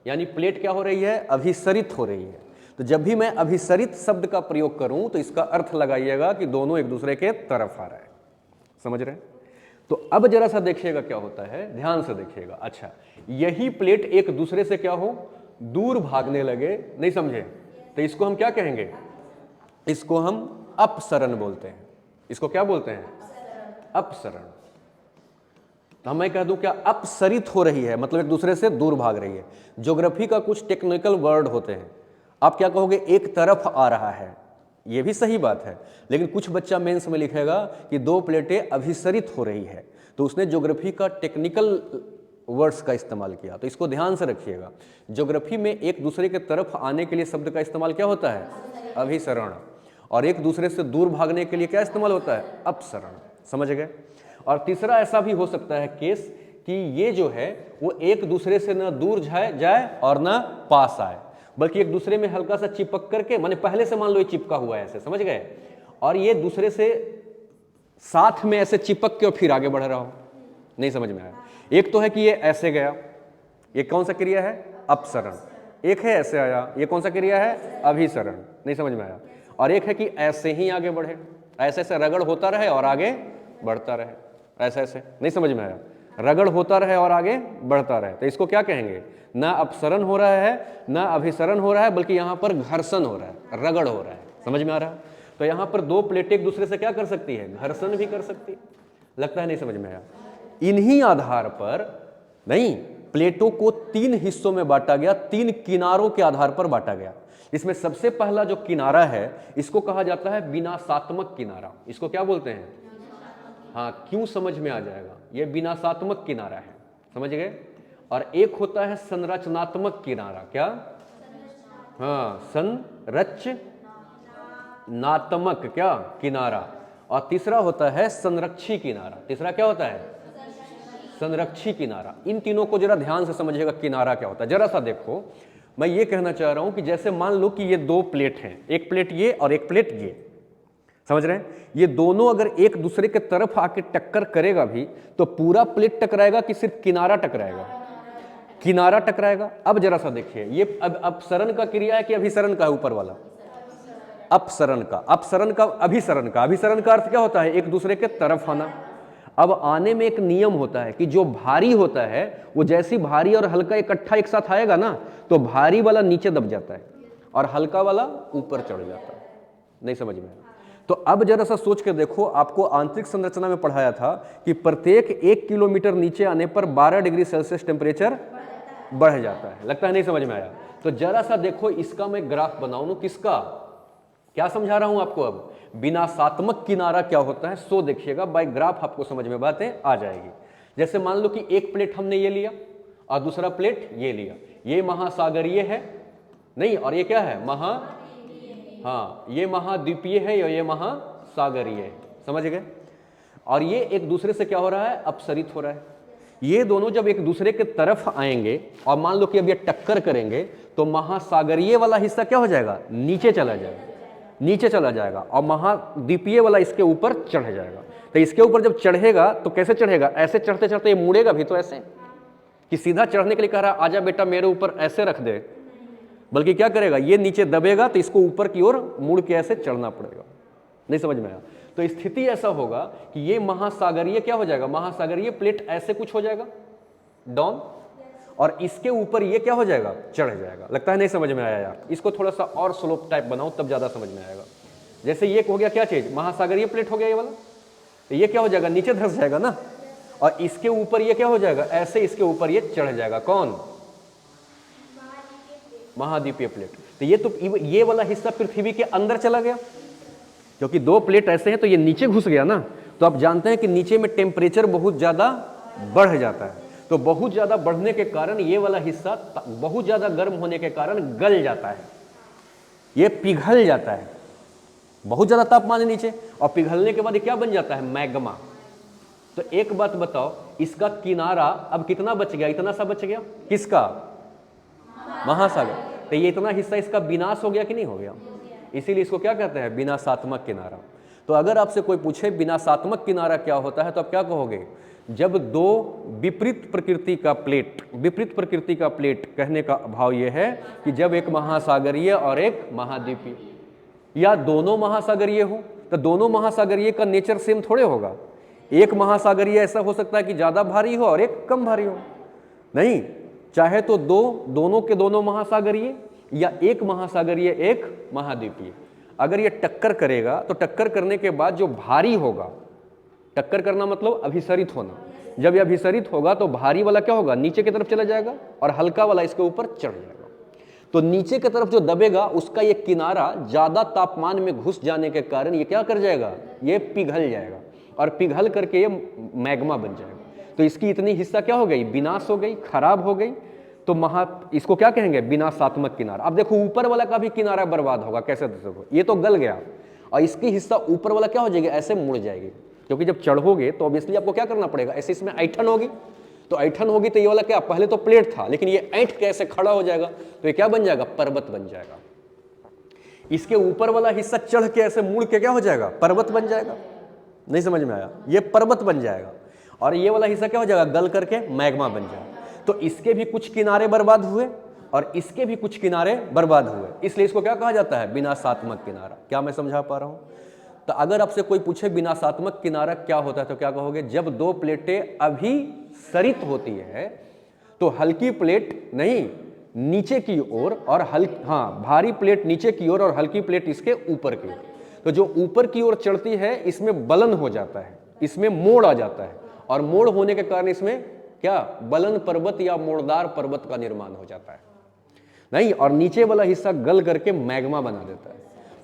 यानी प्लेट क्या हो रही है? अभिसरित हो रही है। तो जब भी मैं अभिसरित शब्द का प्रयोग करूं तो इसका अर्थ लगाइएगा कि दोनों एक दूसरे के तरफ आ रहा है। समझ रहे हैं? तो अब जरा सा देखिएगा क्या होता है, ध्यान से देखिएगा। अच्छा, यही प्लेट एक दूसरे से क्या हो? दूर भागने लगे, नहीं समझे? तो इसको हम क्या कहेंगे? इसको हम अपसरण बोलते हैं। इसको क्या बोलते हैं? अपसरण। तो मैं कह दूं क्या? अपसरित हो रही है मतलब एक दूसरे से दूर भाग रही है। ज्योग्राफी का कुछ टेक्निकल वर्ड होते हैं। आप क्या कहोगे? एक तरफ आ रहा है, ये भी सही बात है, लेकिन कुछ बच्चा मेंस में लिखेगा कि दो प्लेटें अभिसरित हो रही है, तो उसने ज्योग्राफी का टेक्निकल वर्ड्स का इस्तेमाल किया। तो इसको ध्यान से रखिएगा। ज्योग्राफी में एक दूसरे के तरफ आने के लिए शब्द का इस्तेमाल क्या होता है? अभिसरण। और एक दूसरे से दूर भागने के लिए क्या इस्तेमाल होता है? अपसरण। समझ गए? और तीसरा ऐसा भी हो सकता है केस कि ये जो है वो एक दूसरे से ना दूर जाए और ना पास आए, बल्कि एक दूसरे में हल्का सा चिपक करके, माने पहले से मान लो ये चिपका हुआ है ऐसे, समझ गए? और ये दूसरे से साथ में ऐसे चिपक के और फिर आगे बढ़ रहा हो। नहीं समझ में आया? एक तो है कि ये ऐसे गया, ये कौन सा क्रिया है? अपसरण। एक है ऐसे आया, ये कौन सा क्रिया है? अभिसरण। नहीं समझ में आया? और एक है कि ऐसे ही आगे बढ़े, ऐसे ऐसे रगड़ होता रहे और आगे बढ़ता रहे, ऐसे ऐसे। नहीं समझ में आया? रगड़ होता रहे और आगे बढ़ता रहे, तो इसको क्या कहेंगे? ना अपसरण हो रहा है ना अभिसरण हो रहा है, बल्कि यहाँ पर घर्षण हो रहा है, रगड़ हो रहा है। समझ में आ रहा है? तो यहाँ पर दो प्लेटें एक दूसरे से क्या कर सकती है? घर्षण भी कर सकती है। लगता है नहीं समझ में आया? इन्हीं आधार पर नहीं, प्लेटों को तीन हिस्सों में बांटा गया, तीन किनारों के आधार पर बांटा गया। इसमें सबसे पहला जो किनारा है इसको कहा जाता है विनाशात्मक किनारा। इसको क्या बोलते हैं? हाँ, क्यों समझ में आ जाएगा? ये विनाशात्मक किनारा है, समझ गए? और एक होता है संरचनात्मक किनारा। क्या? हाँ, संरचनात्मक क्या किनारा। और तीसरा होता है संरक्षी किनारा। तीसरा क्या होता है? संरक्षी किनारा। इन तीनों को जरा ध्यान से समझिएगा, किनारा क्या होता है। जरा सा देखो, मैं ये कहना चाह रहा हूं कि जैसे मान लो कि ये दो प्लेट हैं, एक प्लेट ये और एक प्लेट ये, समझ रहे हैं? ये दोनों अगर एक दूसरे के तरफ आके टक्कर करेगा भी तो पूरा प्लेट टकराएगा कि सिर्फ किनारा टकराएगा? किनारा टकराएगा। अब जरा सा देखिए, ये अब अपसरण का क्रिया है कि अभिसरण का? ऊपर वाला अपसरण का, अपसरण का, अभिसरण का। अभिसरण का अर्थ क्या होता है? एक दूसरे के तरफ आना। अब आने में एक नियम होता है कि जो भारी होता है वो जैसी भारी और हल्का इकट्ठा एक साथ आएगा ना, तो भारी वाला नीचे दब जाता है और हल्का वाला ऊपर चढ़ जाता है। नहीं समझ में? तो अब जरा सा सोच के देखो, आपको आंतरिक संरचना में पढ़ाया था कि प्रत्येक 1 किलोमीटर नीचे आने पर 12 डिग्री सेल्सियस टेम्परेचर बढ़ जाता है। लगता है नहीं समझ में आया? तो जरा सा देखो, इसका मैं ग्राफ बनाऊं, किसका? क्या समझा रहा हूं आपको? अब विनाशात्मक किनारा क्या होता है सो देखिएगा, बाय ग्राफ आपको समझ में बातें आ जाएगी। जैसे मान लो कि एक प्लेट हमने ये लिया और दूसरा प्लेट ये लिया, ये महासागरीय है नहीं, और ये क्या है? हाँ, ये महाद्वीपीय है या ये महासागरीय है। समझ गए? और ये एक दूसरे से क्या हो रहा है? अपसरित हो रहा है। ये दोनों जब एक दूसरे के तरफ आएंगे और मान लो कि अब ये टक्कर करेंगे तो महासागरीय वाला हिस्सा क्या हो जाएगा, नीचे चला जाएगा, नीचे चला जाएगा, और महाद्वीपीय वाला इसके ऊपर चढ़ जाएगा। तो इसके ऊपर जब चढ़ेगा तो कैसे चढ़ेगा, ऐसे चढ़ते चढ़ते ये मुड़ेगा भी तो ऐसे, कि सीधा चढ़ने के लिए कह रहा आजा बेटा मेरे ऊपर ऐसे रख दे, बल्कि क्या करेगा, ये नीचे दबेगा तो इसको ऊपर की ओर मुड़ के ऐसे चढ़ना पड़ेगा। नहीं समझ में आया? तो स्थिति ऐसा होगा कि ये महासागरीय क्या हो जाएगा, महासागरीय प्लेट ऐसे कुछ हो जाएगा डाउन, और इसके ऊपर ये क्या हो जाएगा, चढ़ जाएगा। लगता है नहीं समझ में आया यार, इसको थोड़ा सा और स्लोप टाइप बनाओ तब ज्यादा समझ में आएगा। जैसे ये हो गया क्या चीज, महासागरीय प्लेट हो गया ये वाला, तो ये क्या हो जाएगा, नीचे धंस जाएगा ना, और इसके ऊपर ये क्या हो जाएगा, ऐसे इसके ऊपर ये चढ़ जाएगा। कौन, महाद्वीपीय प्लेट। तो ये वाला हिस्सा पृथ्वी के अंदर चला गया, क्योंकि दो प्लेट ऐसे हैं तो ये नीचे घुस गया ना। तो आप जानते हैं कि नीचे में टेम्परेचर बहुत ज्यादा बढ़ जाता है, तो बहुत ज्यादा बढ़ने के कारण ये वाला हिस्सा बहुत ज्यादा गर्म होने के कारण गल जाता है, ये पिघल जाता है, बहुत ज्यादा तापमान है नीचे, और पिघलने के बाद ये क्या बन जाता है, मैग्मा। तो एक बात बताओ, इसका किनारा अब कितना बच गया, इतना सा बच गया, किसका, महासागर। तो ये इतना हिस्सा इसका विनाश हो गया कि नहीं हो गया, इसीलिए इसको क्या कहते हैं, विनाशात्मक किनारा। तो अगर आपसे कोई पूछे विनाशात्मक किनारा क्या होता है तो आप क्या कहोगे, जब दो विपरीत प्रकृति का प्लेट, विपरीत प्रकृति का प्लेट कहने का भाव यह है कि जब एक महासागरीय और एक महाद्वीपीय, या दोनों महासागरीय हो, तो दोनों महासागरीय का नेचर सेम थोड़े होगा। एक महासागरीय ऐसा हो सकता है कि ज्यादा भारी हो और एक कम भारी हो, नहीं, चाहे तो दोनों के दोनों महासागरीय, या एक महासागरीय एक महाद्वीपीय। अगर ये टक्कर करेगा तो टक्कर करने के बाद जो भारी होगा, टक्कर करना मतलब अभिसरित होना, जब ये अभिसरित होगा तो भारी वाला क्या होगा, नीचे की तरफ चला जाएगा और हल्का वाला इसके ऊपर चढ़ जाएगा। तो नीचे की तरफ जो दबेगा उसका ये किनारा ज्यादा तापमान में घुस जाने के कारण ये क्या कर जाएगा, ये पिघल जाएगा, और पिघल करके ये मैग्मा बन जाएगा। तो इसकी इतनी हिस्सा क्या हो गई, विनाश हो गई, खराब हो गई। तो इसको क्या कहेंगे, विनाशात्मक किनारा। अब देखो ऊपर वाला का भी किनारा बर्बाद होगा, कैसे देखो, ये तो गल गया और इसकी हिस्सा ऊपर वाला क्या हो जाएगी, ऐसे मुड़ जाएगी, क्योंकि जब चढ़ोगे तो ऑब्वियसली आपको क्या करना पड़ेगा, ऐसे इसमें ऐठन होगी, तो ऐठन होगी तो ये वाला क्या, पहले तो प्लेट था लेकिन ये ऐठ के ऐसे खड़ा हो जाएगा, तो ये क्या बन जाएगा, पर्वत बन जाएगा। इसके ऊपर वाला हिस्सा चढ़ के ऐसे मुड़ के क्या हो जाएगा, पर्वत बन जाएगा। नहीं समझ में आया, ये पर्वत बन जाएगा, और ये वाला हिस्सा क्या हो जाएगा, गल करके मैग्मा बन जाएगा। तो इसके भी कुछ किनारे बर्बाद हुए और इसके भी कुछ किनारे बर्बाद हुए, इसलिए इसको क्या कहा जाता है, विनाशात्मक किनारा। क्या मैं समझा पा रहा हूं? तो अगर आपसे कोई पूछे विनाशात्मक किनारा क्या होता है तो क्या कहोगे, जब दो प्लेटें अभिसरित होती है तो हल्की प्लेट नहीं नीचे की ओर और भारी प्लेट नीचे की ओर और हल्की प्लेट इसके ऊपर की ओर। तो जो ऊपर की ओर चढ़ती है इसमें बलन हो जाता है, इसमें मोड़ आ जाता है, और मोड़ होने के कारण इसमें क्या, बलन पर्वत या मोड़दार पर्वत का निर्माण हो जाता है, नहीं, और नीचे वाला हिस्सा गल करके मैग्मा बना देता है।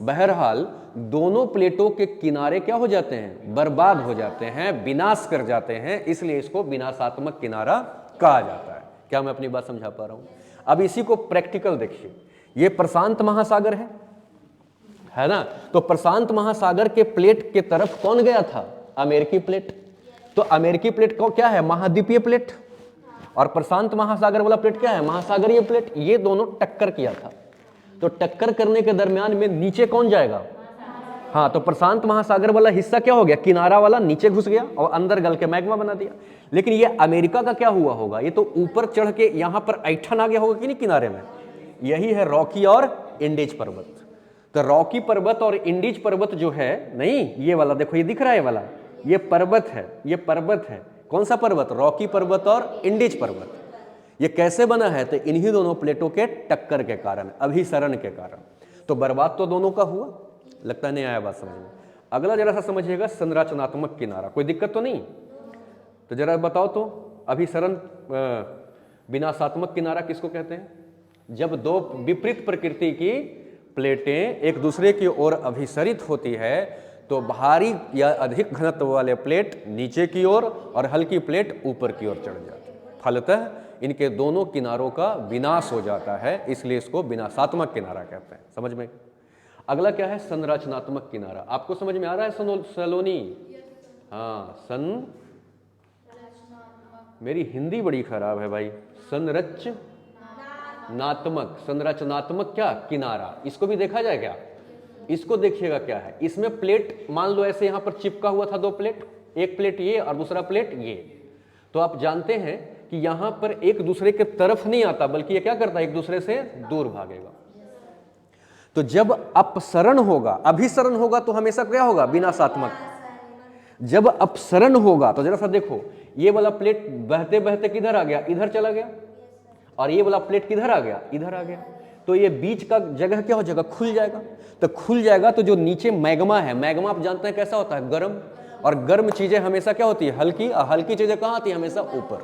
बहरहाल दोनों प्लेटों के किनारे क्या हो जाते हैं, बर्बाद हो जाते हैं, विनाश कर जाते हैं, इसलिए इसको विनाशात्मक किनारा कहा जाता है। क्या मैं अपनी बात समझा पा रहा हूं? अब इसी को प्रैक्टिकल देखिए, ये प्रशांत महासागर है ना, तो प्रशांत महासागर के प्लेट के तरफ कौन गया था, अमेरिकी प्लेट। तो अमेरिकी प्लेट को क्या है, महाद्वीपीय प्लेट, और प्रशांत महासागर वाला प्लेट क्या है, महासागरीय प्लेट। ये दोनों टक्कर किया था, तो टक्कर करने के दरमियान में नीचे कौन जाएगा, हाँ, तो प्रशांत महासागर वाला हिस्सा क्या हो गया, किनारा वाला नीचे घुस गया और अंदर गल के मैग्मा बना दिया। लेकिन ये अमेरिका का क्या हुआ होगा, ये तो ऊपर चढ़ के यहां पर ऐठन आ गया होगा कि नहीं किनारे में। यही है रॉकी और इंडीज पर्वत। तो रॉकी पर्वत और इंडीज पर्वत जो है, नहीं, ये वाला देखो, ये दिख रहा है वाला, ये पर्वत है, ये पर्वत है। कौन सा पर्वत, रॉकी पर्वत और इंडीज पर्वत। ये कैसे बना है, तो इन्हीं दोनों प्लेटों के टक्कर के कारण, अभिसरण के कारण। तो बर्बाद तो दोनों का हुआ। लगता नहीं आया बात समझ में? अगला जरा सा समझिएगा, संरचनात्मक किनारा। कोई दिक्कत तो नहीं? तो जरा बताओ तो, अभिसरण विनाशात्मक किनारा किसको कहते हैं? जब दो विपरीत प्रकृति की प्लेटें एक दूसरे की ओर अभिसरित होती है तो भारी या अधिक घनत्व वाले प्लेट नीचे की ओर और हल्की प्लेट ऊपर की ओर चढ़ जाती है। फलतः इनके दोनों किनारों का विनाश हो जाता है, इसलिए इसको विनाशात्मक किनारा कहते हैं। समझ में? अगला क्या है, संरचनात्मक किनारा। आपको समझ में आ रहा है सलोनी? हाँ, मेरी हिंदी बड़ी खराब है भाई। संरचनात्मक क्या? किनारा। इसको भी देखा जाए क्या? इसको देखिएगा क्या है। इसमें प्लेट मान लो ऐसे यहां पर चिपका हुआ था, 2 प्लेट, एक प्लेट ये और दूसरा प्लेट ये। तो आप जानते हैं कि यहां पर एक दूसरे के तरफ नहीं आता, बल्कि ये क्या करता है, एक दूसरे से दूर भागेगा। तो जब अपसरण होगा, अभिसरण होगा तो हमेशा क्या होगा? विनाशात्मक। जब अपसरण होगा तो जरा सा देखो, ये वाला प्लेट बहते बहते किधर आ गया? इधर चला गया। और ये वाला प्लेट किधर आ गया? इधर आ गया। तो ये बीच का जगह क्या हो जाएगा? खुल जाएगा। तो खुल जाएगा तो जो नीचे मैग्मा है, मैग्मा आप जानते हैं कैसा होता है? गर्म। और गर्म चीजें हमेशा क्या होती है? हल्की। और हल्की चीजें कहाँ आती है? हमेशा ऊपर।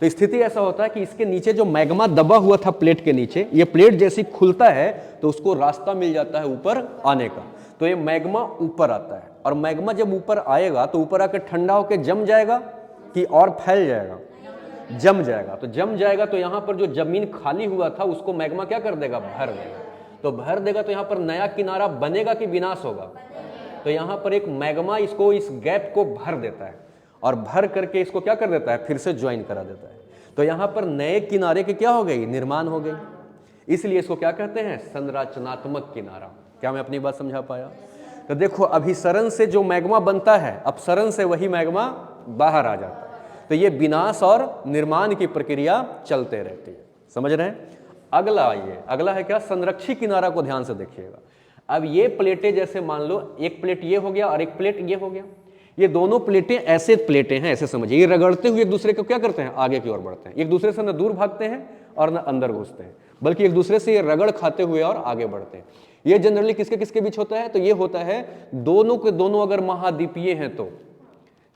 तो स्थिति ऐसा होता है कि इसके नीचे जो मैग्मा दबा हुआ था प्लेट के नीचे, ये प्लेट जैसे खुलता है तो उसको रास्ता मिल जाता है ऊपर आने का। तो ये मैग्मा ऊपर आता है। और मैग्मा जब ऊपर आएगा तो ऊपर आकर ठंडा होकर जम जाएगा कि और फैल जाएगा? जम जाएगा। तो जम जाएगा तो यहाँ पर जो जमीन खाली हुआ था उसको मैग्मा क्या कर देगा? भर देगा। तो भर देगा तो यहाँ पर नया किनारा बनेगा कि विनाश होगा? तो यहाँ पर एक मैग्मा इसको, इस गैप को भर देता है और भर करके इसको क्या कर देता है? फिर से ज्वाइन करा देता है। तो यहाँ पर नए किनारे की क्या हो गई? निर्माण हो गई। इसलिए इसको क्या कहते हैं? संरचनात्मक किनारा। क्या मैं अपनी बात समझा पाया? तो देखो, अभिसरण से जो मैग्मा बनता है, अपसरण से वही मैग्मा बाहर आ जाता है। तो ये विनाश और निर्माण की प्रक्रिया चलते रहती है। समझ रहे हैं? अगला ये अगला है क्या? संरक्षी किनारा को ध्यान से देखिएगा। अब ये प्लेटें जैसे मान लो एक प्लेट ये हो गया और एक प्लेट ये हो गया। ये दोनों प्लेटें ऐसे प्लेटें हैं, ऐसे समझिए। ये रगड़ते हुए एक दूसरे को क्या करते हैं? आगे की ओर बढ़ते हैं। एक दूसरे से न दूर भागते हैं और न अंदर घुसते हैं, बल्कि एक दूसरे से ये रगड़ खाते हुए और आगे बढ़ते हैं। ये जनरली किसके किसके बीच होता है? तो ये होता है दोनों के दोनों अगर महाद्वीपीय हैं तो,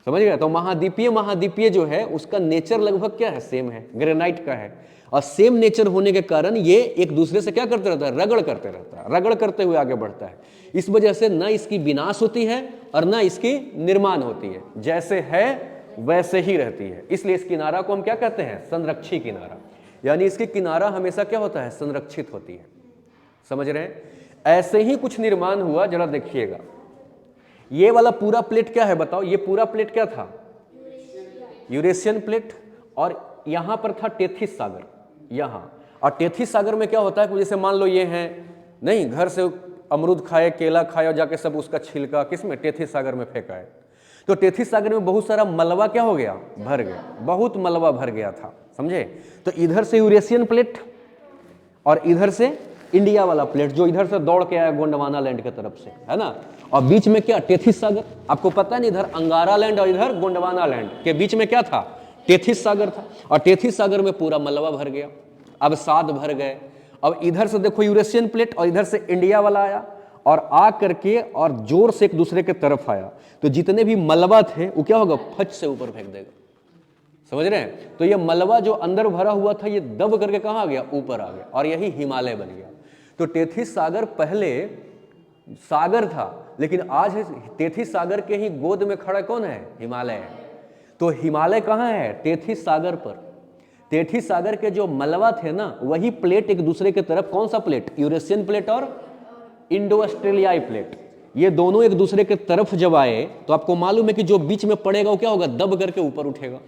समझ गए? तो महाद्वीपीय जो है उसका नेचर लगभग क्या है? सेम है, ग्रेनाइट का है। और सेम नेचर होने के कारण ये एक दूसरे से क्या करते रहता है? रगड़ करते रहता है, रगड़ करते हुए आगे बढ़ता है। इस वजह से न इसकी विनाश होती है और न इसकी निर्माण होती है, जैसे है वैसे ही रहती है। इसलिए इस किनारा को हम क्या कहते हैं? संरक्षी किनारा। यानी इसकी किनारा हमेशा क्या होता है? संरक्षित होती है। समझ रहे हैं? ऐसे ही कुछ निर्माण हुआ, जरा देखिएगा। ये वाला पूरा प्लेट क्या है बताओ? ये पूरा प्लेट क्या था? Eurasian plate. और यहां पर था टेथिस सागर, यहां। और टेथिस सागर में क्या होता है? जैसे मान लो ये है नहीं, घर से अमरूद खाए, केला खाए और जाके सब उसका छिलका किसमें? टेथिस सागर में फेंका है। तो टेथिस सागर में बहुत सारा मलबा क्या हो गया? भर गया। बहुत मलबा भर गया था, समझे? तो इधर से यूरेशियन प्लेट और इधर से इंडिया वाला प्लेट जो इधर से दौड़ के आया गोंडवाना लैंड की तरफ से, है ना। और बीच में क्या? टेथिस सागर। आपको पता है ना, इधर अंगारा लैंड और इधर गोंडवाना लैंड के बीच में क्या था? टेथिस सागर था। और टेथिस सागर में पूरा मलबा भर गया। अब 7 भर गए। अब इधर से देखो यूरेशियन प्लेट और इधर से इंडिया वाला आया और आ करके और जोर से एक दूसरे के तरफ आया। तो जितने भी मलबा थे वो क्या होगा? फच से ऊपर फेंक देगा। समझ रहे हैं? तो ये मलबा जो अंदर भरा हुआ था ये दब करके कहाँ आ गया? ऊपर आ गया। और यही हिमालय बन गया। तो टेथिस सागर पहले सागर था, लेकिन आज टेथिस सागर के ही गोद में खड़ा कौन है? हिमालय है। तो हिमालय कहाँ है? टेथिस सागर पर। टेथिस सागर के जो मलबा थे ना, वही प्लेट एक दूसरे के तरफ, कौन सा प्लेट? यूरेशियन प्लेट और इंडो ऑस्ट्रेलियाई प्लेट। ये दोनों एक दूसरे के तरफ जब आए तो आपको मालूम है कि जो बीच में पड़ेगा वो क्या होगा? दब करके ऊपर उठेगा।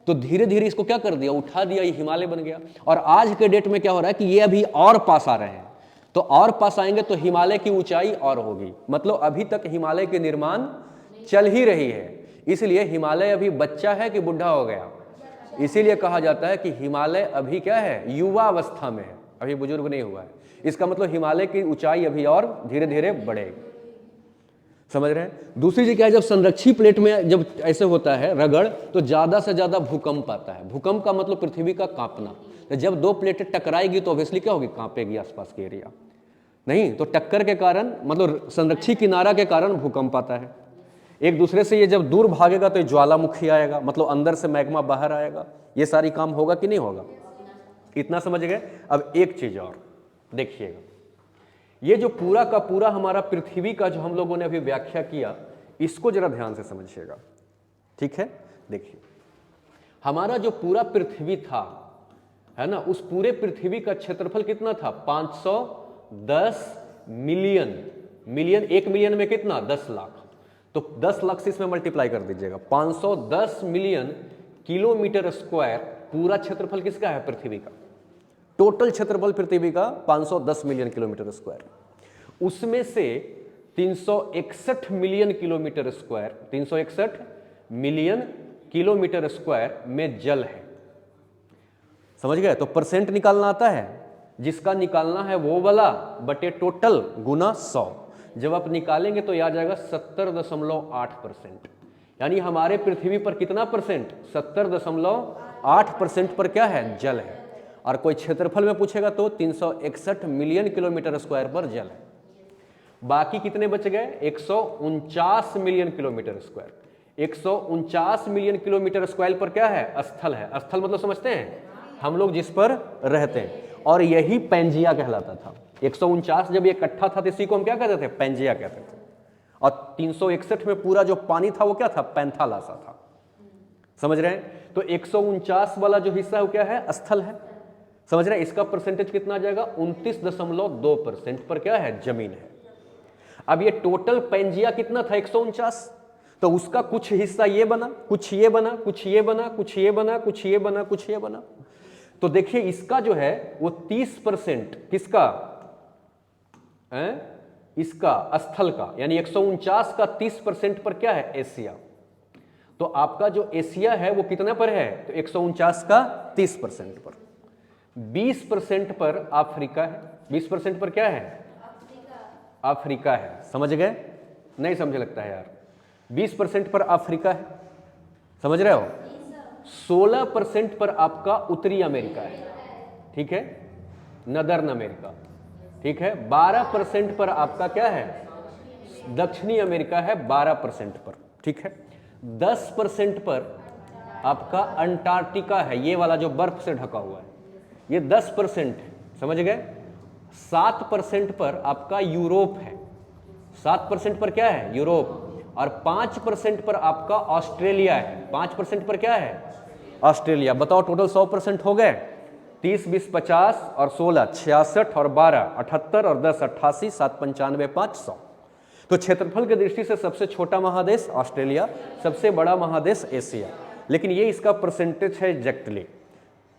तो धीरे धीरे इसको क्या कर दिया? उठा दिया, ये हिमालय बन गया। और आज के डेट में क्या हो रहा है कि ये अभी और पास आ रहे हैं। तो और पास आएंगे तो हिमालय की ऊंचाई और होगी। मतलब अभी तक हिमालय के निर्माण चल ही रही है। इसलिए हिमालय अभी बच्चा है कि बुढ़ा हो गया? इसीलिए कहा जाता है कि हिमालय अभी क्या है? युवा अवस्था में है, अभी बुजुर्ग नहीं हुआ है। इसका मतलब हिमालय की ऊंचाई अभी और धीरे धीरे बढ़ेगी। समझ रहे हैं? दूसरी चीज क्या है? जब संरक्षी प्लेट में जब ऐसे होता है रगड़, तो ज्यादा से ज्यादा भूकंप आता है। भूकंप का मतलब पृथ्वी का कांपना। तो जब 2 प्लेटें टकराएगी तो ऑब्वियसली क्या होगी? कांपेगी आसपास के एरिया। नहीं तो टक्कर के कारण, मतलब संरक्षी किनारा के कारण भूकंप आता है। एक दूसरे से ये जब दूर भागेगा तो ज्वालामुखी आएगा, मतलब अंदर से मैग्मा बाहर आएगा। ये सारी काम होगा कि नहीं होगा? इतना समझ गए? अब एक चीज और देखिएगा। ये जो पूरा का पूरा हमारा पृथ्वी का जो हम लोगों ने अभी व्याख्या किया, इसको जरा ध्यान से समझिएगा, ठीक है? देखिए, हमारा जो पूरा पृथ्वी था, है ना, उस पूरे पृथ्वी का क्षेत्रफल कितना था? 510 मिलियन। मिलियन, 1 मिलियन में कितना? 10 लाख। तो 10 लाख से इसमें मल्टीप्लाई कर दीजिएगा। 510 मिलियन किलोमीटर स्क्वायर पूरा क्षेत्रफल किसका है? पृथ्वी का। टोटल क्षेत्रफल पृथ्वी का 510 मिलियन किलोमीटर स्क्वायर, उसमें से 361 million kilometre square, 361 million kilometre square में जल है। समझ गए? तो परसेंट निकालना आता है, जिसका निकालना है वो वाला बटे टोटल गुना 100। जब आप निकालेंगे तो आ जाएगा 70.8%। यानी हमारे पृथ्वी पर कितना परसेंट? 70.8% पर क्या है? जल है। और कोई क्षेत्रफल में पूछेगा तो 361 मिलियन किलोमीटर स्क्वायर पर जल है। बाकी कितने बच गए? 149 million kilometre square. 149 million kilometre square पर क्या है? स्थल है। स्थल मतलब समझते हैं? हम लोग जिस पर रहते हैं, और यही पैंजिया कहलाता था। 149 जब ये इकट्ठा था तो इसी को हम क्या कहते थे? पैंजिया कहते थे। और 361 में पूरा जो पानी था वो क्या था? पैंथालासा था। समझ रहे हैं? तो 149 वाला जो हिस्सा है वो क्या है? स्थल है। समझ रहे हैं? इसका परसेंटेज कितना आ जाएगा? 29.2% पर क्या है? जमीन है। अब ये टोटल पैंजिया कितना था? 149। तो उसका कुछ हिस्सा ये बना, कुछ ये बना, कुछ ये बना, कुछ ये बना, कुछ ये बना, कुछ ये बना। तो देखिए इसका जो है वो 30% किसका है? इसका स्थल का, यानी 149 का 30% पर क्या है? एशिया। तो आपका जो एशिया है वो कितना पर है? तो 149 का 30% पर। 20% पर अफ्रीका है। 20% पर क्या है? अफ्रीका है। समझ गए? नहीं समझे लगता है यार। 20% पर अफ्रीका है। समझ रहे हो? 16% पर आपका उत्तरी अमेरिका है। ठीक है, नदर्न अमेरिका। ठीक है, 12% पर आपका क्या है? दक्षिणी अमेरिका है 12% पर। ठीक है, 10% पर आपका अंटार्कटिका है, ये वाला जो बर्फ से ढका हुआ है, ये 10% है। समझ गए? 7% पर आपका यूरोप है। 7% पर क्या है? यूरोप। और 5% पर आपका ऑस्ट्रेलिया है। 5% पर क्या है? ऑस्ट्रेलिया। बताओ टोटल 100% हो गए। 30, 20, 50 और 16 66 और 12 78 और 10 88 7 95 5 100। तो क्षेत्रफल की दृष्टि से सबसे छोटा महादेश ऑस्ट्रेलिया, सबसे बड़ा महादेश एशिया। लेकिन ये इसका परसेंटेज है एग्जैक्टली,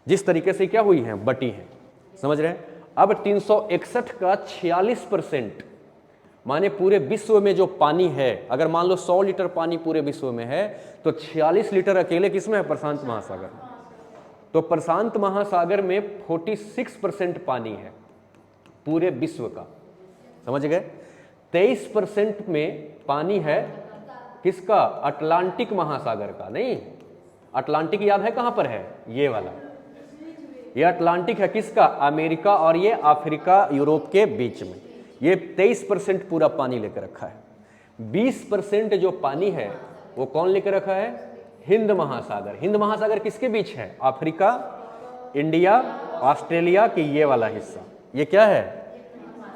जिस तरीके से क्या हुई हैं? बटी हैं। समझ रहे हैं? अब 361 का 46%, माने पूरे विश्व में जो पानी है, अगर मान लो 100 लीटर पानी पूरे विश्व में है तो 46 लीटर अकेले किसमें है? प्रशांत महासागर। तो प्रशांत महासागर में 46% पानी है पूरे विश्व का। समझ गए? 23% में पानी है किसका? अटलांटिक महासागर का। नहीं, अटलांटिक याद है कहां पर है? ये वाला, ये अटलांटिक है किसका? अमेरिका और ये अफ्रीका यूरोप के बीच में। ये 23% पूरा पानी लेकर रखा है। 20% जो पानी है वो कौन लेकर रखा है? हिंद महासागर। हिंद महासागर किसके बीच है? अफ्रीका, इंडिया, ऑस्ट्रेलिया के ये वाला हिस्सा, ये क्या है?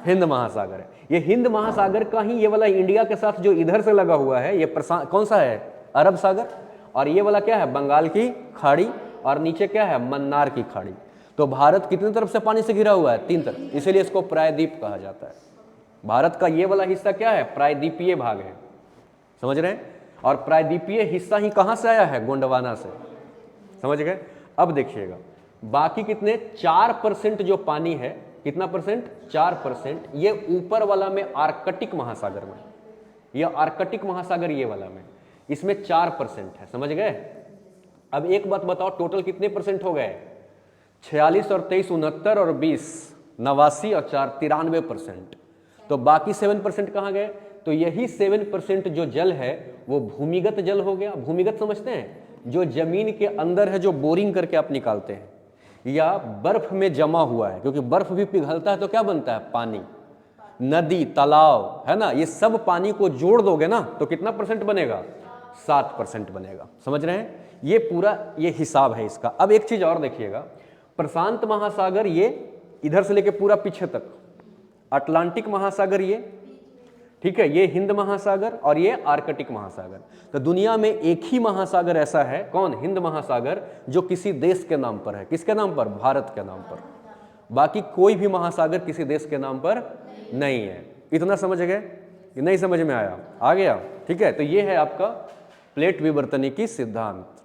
हिंद महासागर है। ये हिंद महासागर का ही ये वाला इंडिया के साथ जो इधर से लगा हुआ है, ये कौन सा है? अरब सागर। और ये वाला क्या है? बंगाल की खाड़ी। और नीचे क्या है? मन्नार की खाड़ी। तो भारत कितनी तरफ से पानी से घिरा हुआ है? 3 तरफ, इसीलिए इसको प्रायद्वीप कहा जाता है। भारत का ये वाला हिस्सा क्या है? प्रायद्वीपीय भाग है। समझ रहे हैं? और प्रायद्वीपीय हिस्सा ही कहां से आया है? गोंडवाना से। समझ गए? अब देखिएगा बाकी कितने? 4% जो पानी है, कितना परसेंट? 4%। ये ऊपर वाला में आर्कटिक महासागर में, ये आर्कटिक महासागर ये वाला में, इसमें 4% है। समझ गए? अब एक बात बताओ, टोटल कितने परसेंट हो गए? 46 और 23 69 और 20 89 और 4 93%। तो बाकी 7% कहाँ गए? तो यही 7% जो जल है वो भूमिगत जल हो गया। भूमिगत समझते हैं? जो जमीन के अंदर है, जो बोरिंग करके आप निकालते हैं, या बर्फ में जमा हुआ है, क्योंकि बर्फ भी पिघलता है तो क्या बनता है? पानी। नदी, तालाब, है ना, ये सब पानी को जोड़ दोगे ना तो कितना परसेंट बनेगा? 7% बनेगा। समझ रहे हैं? ये पूरा ये हिसाब है इसका। अब एक चीज और देखिएगा, प्रशांत महासागर ये इधर से लेके पूरा पीछे तक, अटलांटिक महासागर ये, ठीक है, ये हिंद महासागर और ये आर्कटिक महासागर। तो दुनिया में एक ही महासागर ऐसा है, कौन? हिंद महासागर, जो किसी देश के नाम पर है। किसके नाम पर? भारत के नाम पर। बाकी कोई भी महासागर किसी देश के नाम पर नहीं है। इतना समझ गए? नहीं समझ में आया? आ गया? ठीक है, तो ये है आपका प्लेट विवर्तनिकी सिद्धांत।